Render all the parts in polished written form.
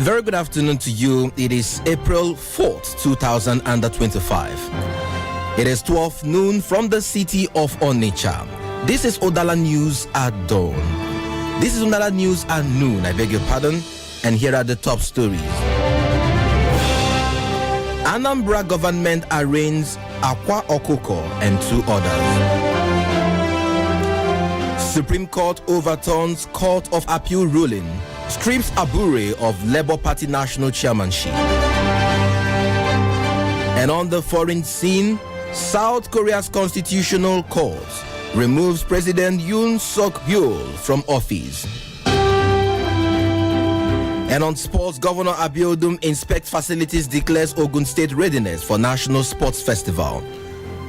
Very good afternoon to you. It is April 4th, 2025. It is 12 noon from the city of Onitsha. This is Udala News at dawn. This is Udala News at noon, I beg your pardon. And here are the top stories. Anambra government arraigns Akwa Okoko and 2 others. Supreme Court overturns Court of Appeal ruling, strips Abure of Labour Party national chairmanship. And on the foreign scene, South Korea's constitutional court removes President Yoon Suk-yeol from office. And on sports, Governor Abiodun inspects facilities, declares Ogun State readiness for National Sports Festival.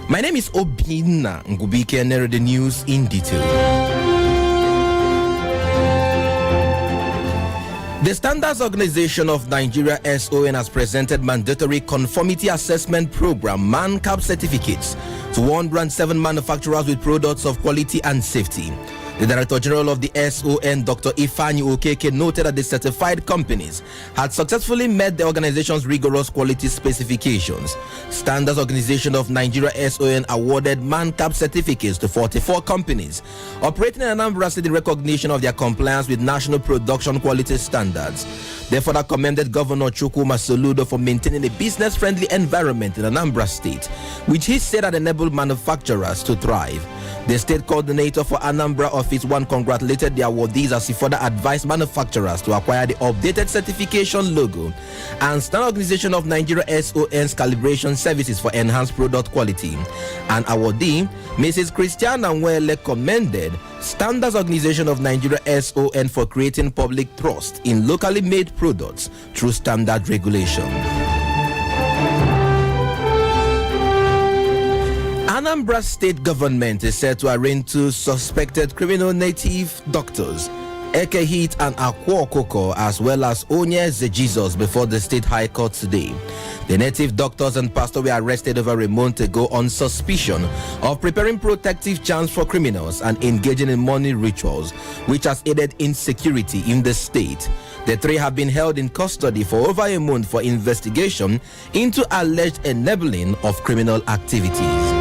My name is Obinna Ngubike, and the news in detail. The Standards Organization of Nigeria (SON) has presented mandatory conformity assessment program (MANCAP) certificates to 107 manufacturers with products of quality and safety. The Director General of the SON, Dr. Ifeanyi Okeke, noted that the certified companies had successfully met the organization's rigorous quality specifications. Standards Organization of Nigeria (SON) awarded MANCAP certificates to 44 companies operating in Anambra State in recognition of their compliance with national production quality standards. They further commended Governor Chukwuma Soludo for maintaining a business-friendly environment in Anambra State, which he said had enabled manufacturers to thrive. The state coordinator for Anambra Office 1 congratulated the awardees as he further advised manufacturers to acquire the updated certification logo and Standard Organization of Nigeria (SON's calibration services for enhanced product quality. An awardee, Mrs. Christiana Nwele, commended Standards Organization of Nigeria (SON) for creating public trust in locally made products through standard regulation. Anambra State government is set to arraign 2 suspected criminal native doctors, Ekehit and Akwa Okoko, as well as Onyeze Jesus, before the State High Court today. The native doctors and pastor were arrested over a month ago on suspicion of preparing protective charms for criminals and engaging in money rituals, which has aided insecurity in the state. The 3 have been held in custody for over a month for investigation into alleged enabling of criminal activities.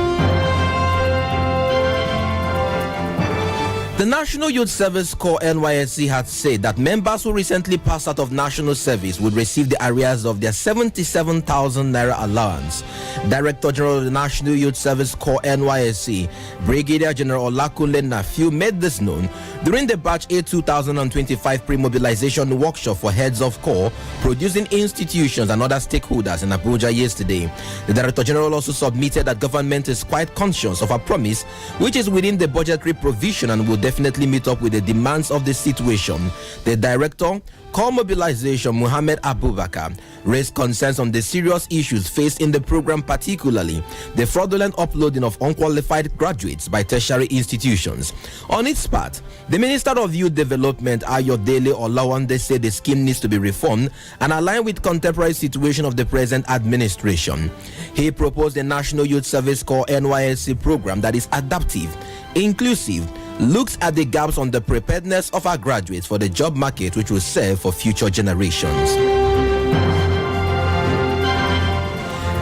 The National Youth Service Corps (NYSC) had said that members who recently passed out of national service would receive the arrears of their 77,000 naira allowance. Director General of the National Youth Service Corps (NYSC), Brigadier General Olakunle Nafiu, made this known during the Batch A 2025 pre-mobilization workshop for heads of corps, producing institutions and other stakeholders in Abuja yesterday. The Director General also submitted that government is quite conscious of a promise which is within the budgetary provision and will definitely meet up with the demands of the situation. The Director, Corps Mobilization, Muhammad Abubakar, raised concerns on the serious issues faced in the program, particularly the fraudulent uploading of unqualified graduates by tertiary institutions. On its part, the Minister of Youth Development, Ayodele Olawande, said the scheme needs to be reformed and aligned with contemporary situation of the present administration. He proposed a National Youth Service Corps (NYSC) program that is adaptive, inclusive, looks at the gaps on the preparedness of our graduates for the job market, which will serve for future generations.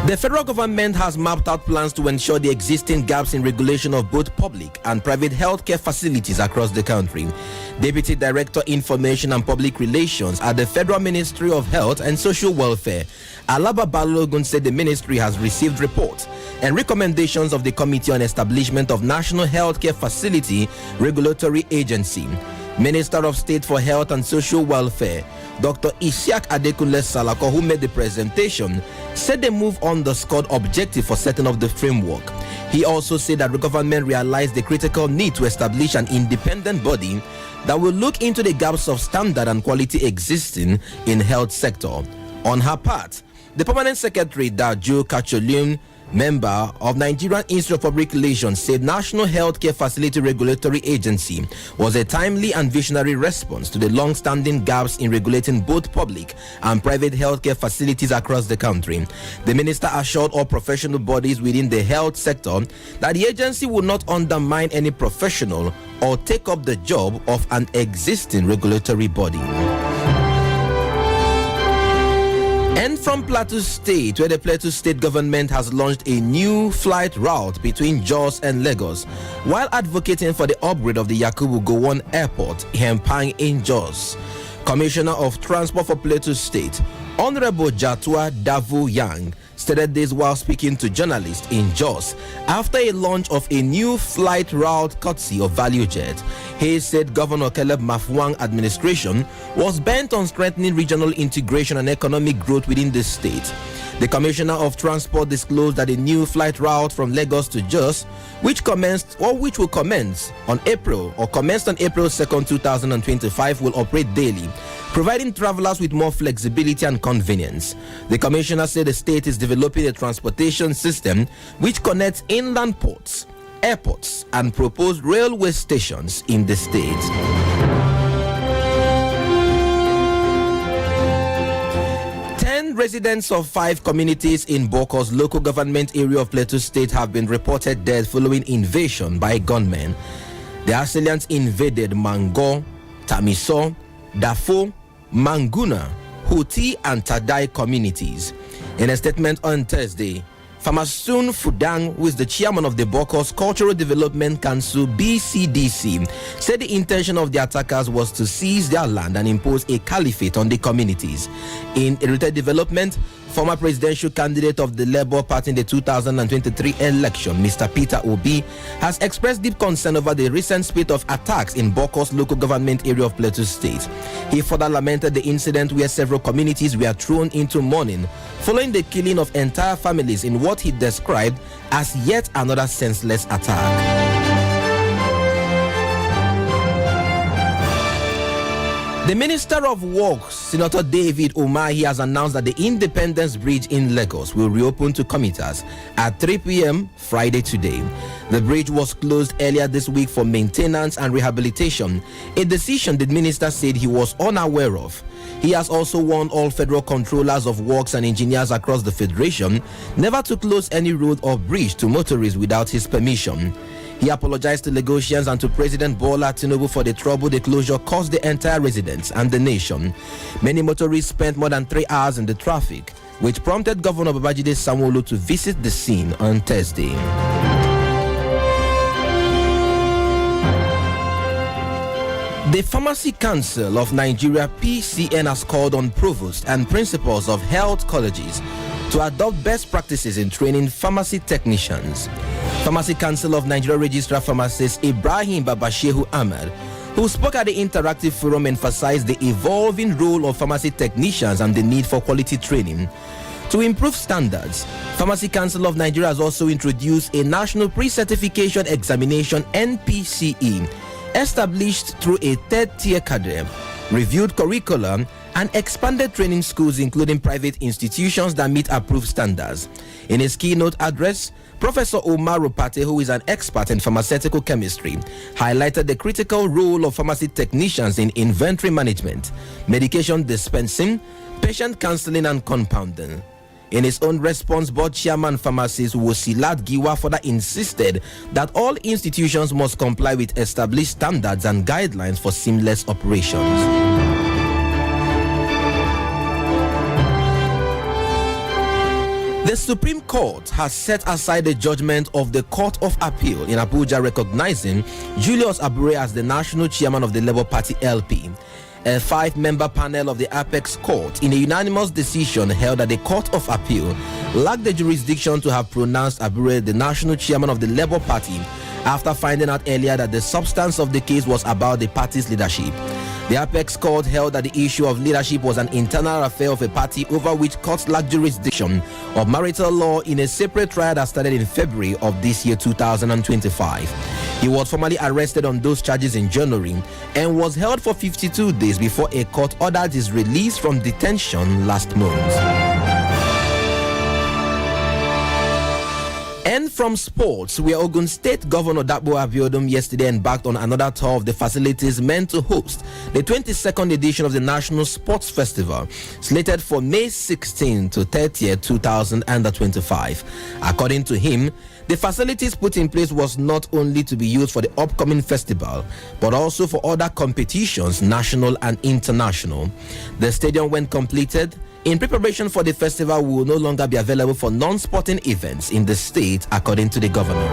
The federal government has mapped out plans to ensure the existing gaps in regulation of both public and private healthcare facilities across the country. Deputy Director Information and Public Relations at the Federal Ministry of Health and Social Welfare, Alaba Balogun, said the ministry has received reports and recommendations of the Committee on Establishment of National Healthcare Facility Regulatory Agency. Minister of State for Health and Social Welfare, Dr. Isiaq Adekunle Salako, who made the presentation, said the move underscored objective for setting up the framework. He also said that the government realized the critical need to establish an independent body that will look into the gaps of standard and quality existing in health sector. On her part, the Permanent Secretary, Daju Kacholun, member of Nigerian Institute of Public Relations, said National Healthcare Facility Regulatory Agency was a timely and visionary response to the long-standing gaps in regulating both public and private healthcare facilities across the country. The minister assured all professional bodies within the health sector that the agency would not undermine any professional or take up the job of an existing regulatory body. And from Plateau State, where the Plateau State government has launched a new flight route between Jos and Lagos, while advocating for the upgrade of the Yakubu Gowon Airport, Hempang in Jos. Commissioner of Transport for Plateau State, Honorable Jatua Davu Yang, stated this while speaking to journalists in Jos after a launch of a new flight route courtesy of ValueJet. He said Governor Caleb Mafuang administration was bent on strengthening regional integration and economic growth within the state. The Commissioner of Transport disclosed that a new flight route from Lagos to Jos, which will commence on April 2nd, 2025, will operate daily, providing travelers with more flexibility and convenience. The Commissioner said the state is developing a transportation system which connects inland ports, airports, and proposed railway stations in the state. 10 residents of 5 communities in Boko's local government area of Plateau State have been reported dead following invasion by gunmen. The assailants invaded Mango, Tamiso, Dafo, Manguna, Huti, and Tadai communities. In a statement on Thursday, Famasun Fudang, who is the chairman of the Boko's Cultural Development Council (BCDC), said the intention of the attackers was to seize their land and impose a caliphate on the communities. In a related development, former presidential candidate of the Labour Party in the 2023 election, Mr. Peter Obi, has expressed deep concern over the recent spate of attacks in Boko's local government area of Plateau State. He further lamented the incident where several communities were thrown into mourning following the killing of entire families in what he described as yet another senseless attack. The Minister of Works, Senator David Umahi, has announced that the Independence Bridge in Lagos will reopen to commuters at 3 p.m. Friday today. The bridge was closed earlier this week for maintenance and rehabilitation, a decision the minister said he was unaware of. He has also warned all federal controllers of works and engineers across the federation never to close any road or bridge to motorists without his permission. He apologized to Lagosians and to President Bola Tinubu for the trouble the closure caused the entire residents and the nation. Many motorists spent more than 3 hours in the traffic, which prompted Governor Babajide Sanwo-Olu to visit the scene on Thursday. The Pharmacy Council of Nigeria (PCN) has called on provosts and principals of health colleges to adopt best practices in training pharmacy technicians. Pharmacy Council of Nigeria Registrar Pharmacist Ibrahim Babashehu Ahmed, who spoke at the interactive forum, emphasized the evolving role of pharmacy technicians and the need for quality training. To improve standards, Pharmacy Council of Nigeria has also introduced a National Pre-Certification Examination (NPCE), established through a third-tier cadre, reviewed curriculum, and expanded training schools, including private institutions that meet approved standards. In his keynote address, Professor Omar Rupate, who is an expert in pharmaceutical chemistry, highlighted the critical role of pharmacy technicians in inventory management, medication dispensing, patient counseling, and compounding. In his own response, board chairman pharmacist Wosilat Giwa further insisted that all institutions must comply with established standards and guidelines for seamless operations. The Supreme Court has set aside the judgment of the Court of Appeal in Abuja recognizing Julius Abure as the national chairman of the Labour Party LP. A 5-member panel of the Apex Court, in a unanimous decision, held that the Court of Appeal lacked the jurisdiction to have pronounced Abure the national chairman of the Labour Party after finding out earlier that the substance of the case was about the party's leadership. The Apex Court held that the issue of leadership was an internal affair of a party over which courts lacked jurisdiction of marital law in a separate trial that started in February of this year 2025. He was formally arrested on those charges in January and was held for 52 days before a court ordered his release from detention last month. And from sports, where Ogun State Governor Dapo Abiodun yesterday embarked on another tour of the facilities meant to host the 22nd edition of the National Sports Festival, slated for May 16 to 30th, 2025. According to him, the facilities put in place was not only to be used for the upcoming festival, but also for other competitions, national and international. The stadium, when completed, In preparation for the festival, will no longer be available for non-sporting events in the state, according to the governor.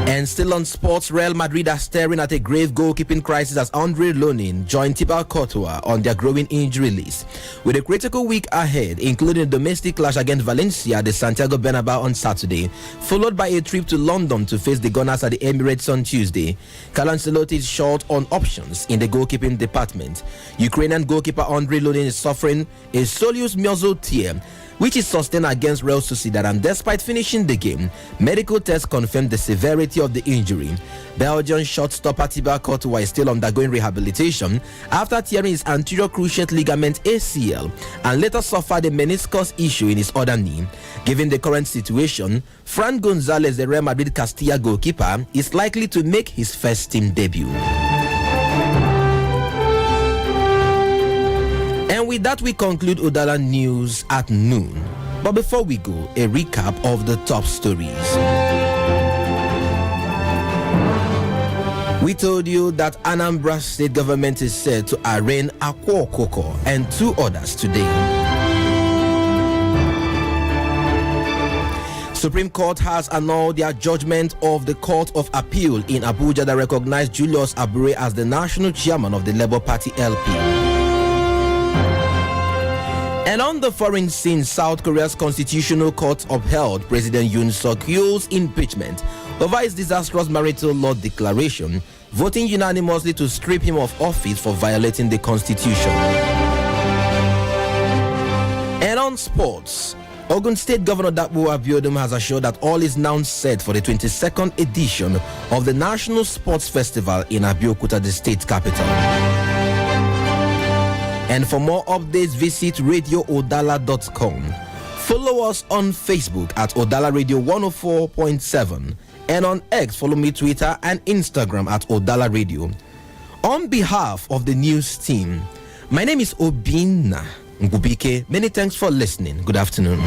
And still on sports, Real Madrid are staring at a grave goalkeeping crisis as Andre Lonin joined Thibaut Courtois on their growing injury list. With a critical week ahead, including a domestic clash against Valencia at the Santiago Bernabeu on Saturday, followed by a trip to London to face the Gunners at the Emirates on Tuesday, Carlo Ancelotti is short on options in the goalkeeping department. Ukrainian goalkeeper Andre Lonin is suffering a soleus muscle tear, which is sustained against Real Sociedad, and despite finishing the game, medical tests confirmed the severity of the injury. Belgian shortstopper Thibaut Courtois is still undergoing rehabilitation after tearing his anterior cruciate ligament ACL and later suffered a meniscus issue in his other knee. Given the current situation, Fran Gonzalez, the Real Madrid Castilla goalkeeper, is likely to make his first team debut. And with that, we conclude Udala News at noon. But before we go, a recap of the top stories. We told you that Anambra State government is set to arraign Akwo Okoko and 2 others today. Supreme Court has annulled their judgment of the Court of Appeal in Abuja that recognized Julius Abure as the national chairman of the Labour Party LP. And on the foreign scene, South Korea's Constitutional Court upheld President Yoon Suk-yeol's impeachment over his disastrous marital law declaration, voting unanimously to strip him of office for violating the Constitution. And on sports, Ogun State Governor Dapo Abiodun has assured that all is now set for the 22nd edition of the National Sports Festival in Abeokuta, the state capital. And for more updates, visit radioodala.com. Follow us on Facebook at Udala Radio 104.7. And on X, follow me Twitter and Instagram at Udala Radio. On behalf of the news team, my name is Obinna Ngubike. Many thanks for listening. Good afternoon.